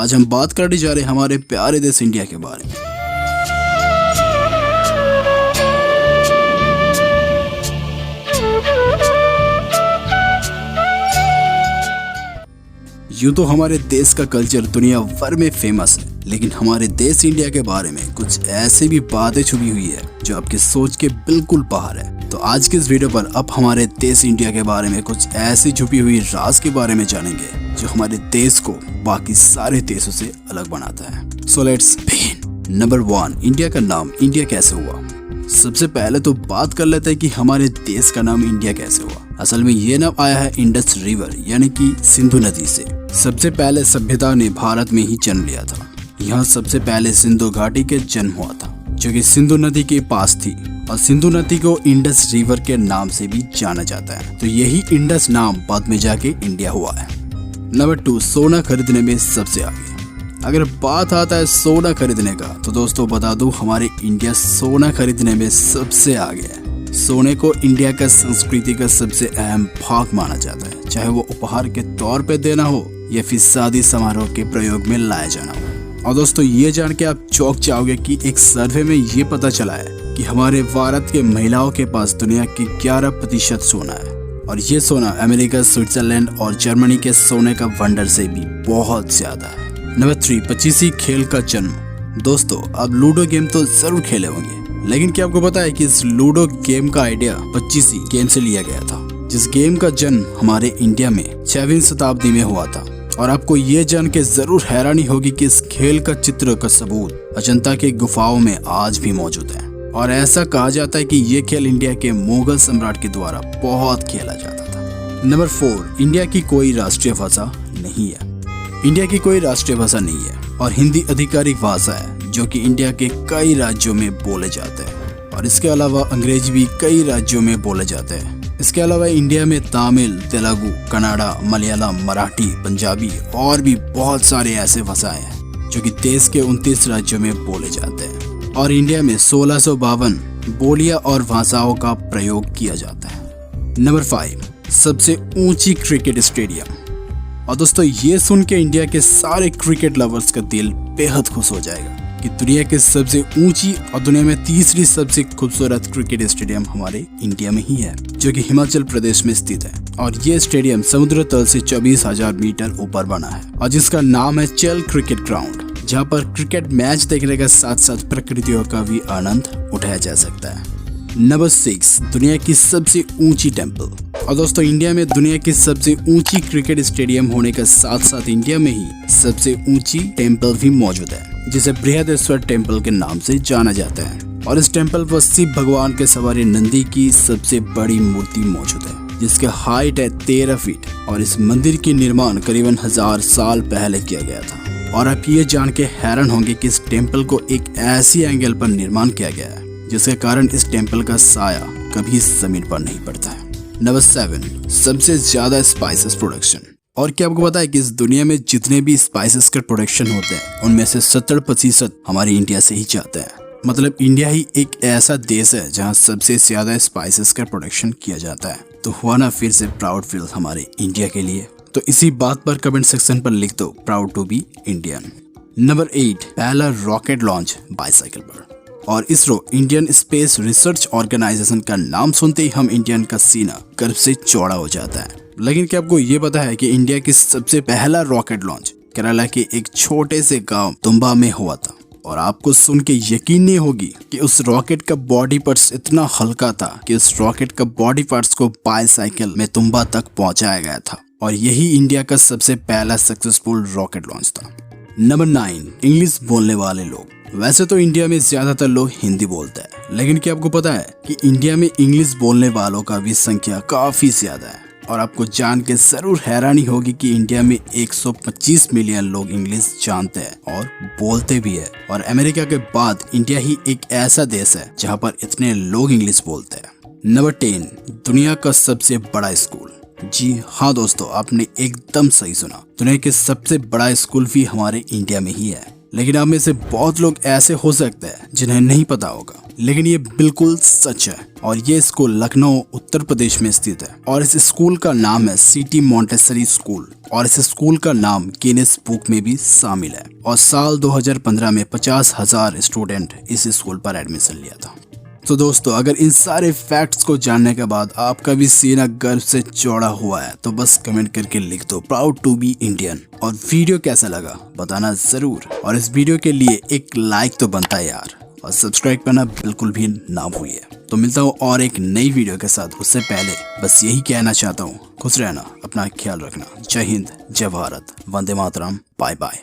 आज हम बात करने जा रहे हैं हमारे प्यारे देश इंडिया के बारे में। यूँ तो हमारे देश का कल्चर दुनिया भर में फेमस है, लेकिन हमारे देश इंडिया के बारे में कुछ ऐसी भी बातें छुपी हुई है जो आपकी सोच के बिल्कुल बाहर है। तो आज के इस वीडियो पर आप हमारे देश इंडिया के बारे में कुछ ऐसी छुपी हुई राज के बारे में जानेंगे जो हमारे देश को बाकी सारे देशों से अलग बनाता है। So let's begin. Number 1, India का नाम इंडिया कैसे हुआ। सबसे पहले तो बात कर लेते हैं कि हमारे देश का नाम इंडिया कैसे हुआ। असल में ये नाम आया है इंडस रिवर यानी कि सिंधु नदी से। सबसे पहले सभ्यता ने भारत में ही जन्म लिया था। यहाँ सबसे पहले सिंधु घाटी के जन्म हुआ था जो कि सिंधु नदी के पास थी, और सिंधु नदी को इंडस रिवर के नाम से भी जाना जाता है। तो यही इंडस नाम बाद में जाके इंडिया हुआ है। नंबर 2, सोना खरीदने में सबसे आगे। अगर बात आता है सोना खरीदने का, तो दोस्तों बता दूं हमारे इंडिया सोना खरीदने में सबसे आगे है। सोने को इंडिया का संस्कृति का सबसे अहम भाग माना जाता है, चाहे वो उपहार के तौर पे देना हो या फिर शादी समारोह के प्रयोग में लाया जाना हो। और दोस्तों ये जान के आप चौंक जाओगे कि एक सर्वे में ये पता चला है कि हमारे भारत के महिलाओं के पास दुनिया की 11% सोना है, और ये सोना अमेरिका, स्विट्जरलैंड और जर्मनी के सोने का वंडर से भी बहुत ज्यादा है। नंबर 3, 25 खेल का जन्म। दोस्तों आप लूडो गेम तो जरूर खेले होंगे, लेकिन क्या आपको पता है कि इस लूडो गेम का आइडिया 25 गेम से लिया गया था, जिस गेम का जन्म हमारे इंडिया में 6वीं शताब्दी में हुआ था। और आपको ये जान के जरूर हैरानी होगी कि इस खेल का चित्र का सबूत अजंता के गुफाओं में आज भी मौजूद है, और ऐसा कहा जाता है कि ये खेल इंडिया के मुगल सम्राट के द्वारा बहुत खेला जाता था। नंबर 4, इंडिया की कोई राष्ट्रीय भाषा नहीं है। इंडिया की कोई राष्ट्रीय भाषा नहीं है, और हिंदी आधिकारिक भाषा है जो कि इंडिया के कई राज्यों में बोले जाते हैं, और इसके अलावा अंग्रेजी भी कई राज्यों में बोले जाते हैं। इसके अलावा इंडिया में तमिल, तेलुगु, कन्नड़ा, मलयालम, मराठी, पंजाबी और भी बहुत सारे ऐसे भाषाएं हैं जो कि देश के 29 राज्यों में बोले जाते हैं, और इंडिया में 1652 बोलियां और भाषाओं का प्रयोग किया जाता है। नंबर 5, सबसे ऊंची क्रिकेट स्टेडियम। और दोस्तों ये सुन के इंडिया के सारे क्रिकेट लवर्स का दिल बेहद खुश हो जाएगा कि दुनिया के सबसे ऊंची और दुनिया में तीसरी सबसे खूबसूरत क्रिकेट स्टेडियम हमारे इंडिया में ही है, जो कि हिमाचल प्रदेश में स्थित है। और ये स्टेडियम समुद्र तल से 24,000 मीटर ऊपर बना है, और जिसका नाम है चल क्रिकेट ग्राउंड, जहाँ पर क्रिकेट मैच देखने के साथ साथ प्रकृतियों का भी आनंद उठाया जा सकता है। नंबर 6, दुनिया की सबसे ऊंची टेम्पल। और दोस्तों इंडिया में दुनिया की सबसे ऊंची क्रिकेट स्टेडियम होने के साथ साथ इंडिया में ही सबसे ऊंची टेम्पल भी मौजूद है, जिसे बृहदेश्वर टेम्पल के नाम से जाना जाता है। और इस टेम्पल पर शिव भगवान के सवारी नंदी की सबसे बड़ी मूर्ति मौजूद है, जिसके हाइट है 13 फीट, और इस मंदिर की निर्माण करीबन 1000 साल पहले किया गया था। और आप ये जान के हैरान होंगे कि इस टेम्पल को एक ऐसी एंगल पर निर्माण किया गया है जिसके कारण इस टेम्पल का साया कभी जमीन पर नहीं पड़ता है। नंबर 7, सबसे ज्यादा स्पाइसेस प्रोडक्शन। और क्या आपको पता है कि इस दुनिया में जितने भी स्पाइसेस का प्रोडक्शन होते हैं उनमें से 70% हमारे इंडिया से ही जाते हैं। मतलब इंडिया ही एक ऐसा देश है जहां सबसे ज्यादा स्पाइसेस का प्रोडक्शन किया जाता है। तो हुआ ना फिर से प्राउड फील हमारे इंडिया के लिए। तो इसी बात पर कमेंट सेक्शन पर लिख दो proud to be Indian. Number 8, पहला रॉकेट लॉन्च बाईसाइकिल पर। और ISRO Indian Space Research Organisation का नाम सुनते ही हम इंडियन का सीना गर्व से चौड़ा हो जाता है। लेकिन क्या आपको ये पता है कि इंडिया की सबसे पहला रॉकेट लॉन्च केरला के एक छोटे से गांव तुम्बा में हुआ था। और आपको सुन के यकीन नहीं होगी कि उस रॉकेट का बॉडी पार्ट्स इतना हल्का था कि उस रॉकेट का बॉडी पार्ट्स को बाईसाइकिल में तुम्बा तक पहुंचाया गया था, और यही इंडिया का सबसे पहला सक्सेसफुल रॉकेट लॉन्च था। नंबर 9, इंग्लिश बोलने वाले लोग। वैसे तो इंडिया में ज्यादातर लोग हिंदी बोलते हैं, लेकिन क्या आपको पता है कि इंडिया में इंग्लिश बोलने वालों का भी संख्या काफी ज्यादा है। और आपको जान के जरूर हैरानी होगी कि इंडिया में 125 मिलियन लोग इंग्लिश जानते हैं और बोलते भी है। और अमेरिका के बाद इंडिया ही एक ऐसा देश है जहां पर इतने लोग इंग्लिश बोलते हैं। नंबर 10, दुनिया का सबसे बड़ा स्कूल। जी हाँ दोस्तों, आपने एकदम सही सुना। दुनिया के सबसे बड़ा स्कूल भी हमारे इंडिया में ही है। लेकिन आप में से बहुत लोग ऐसे हो सकते हैं जिन्हें नहीं पता होगा, लेकिन ये बिल्कुल सच है। और ये स्कूल लखनऊ उत्तर प्रदेश में स्थित है और इस स्कूल का नाम है सिटी मॉन्टेसरी स्कूल और इस स्कूल का नाम गिनीज बुक में भी शामिल है। और साल 2015 में 50,000 स्टूडेंट इस स्कूल पर एडमिशन लिया था। तो दोस्तों, अगर इन सारे फैक्ट्स को जानने के बाद आपका भी सीना गर्व से चौड़ा हुआ है तो बस कमेंट करके लिख दो प्राउड टू बी इंडियन। और वीडियो कैसा लगा बताना जरूर, और इस वीडियो के लिए एक लाइक तो बनता है यार, और सब्सक्राइब करना बिल्कुल भी ना भूलिए। तो मिलता हूँ और एक नई वीडियो के साथ। उससे पहले बस यही कहना चाहता हूँ, खुश रहना, अपना ख्याल रखना। जय हिंद, जय भारत, वंदे मातरम, बाय बाय।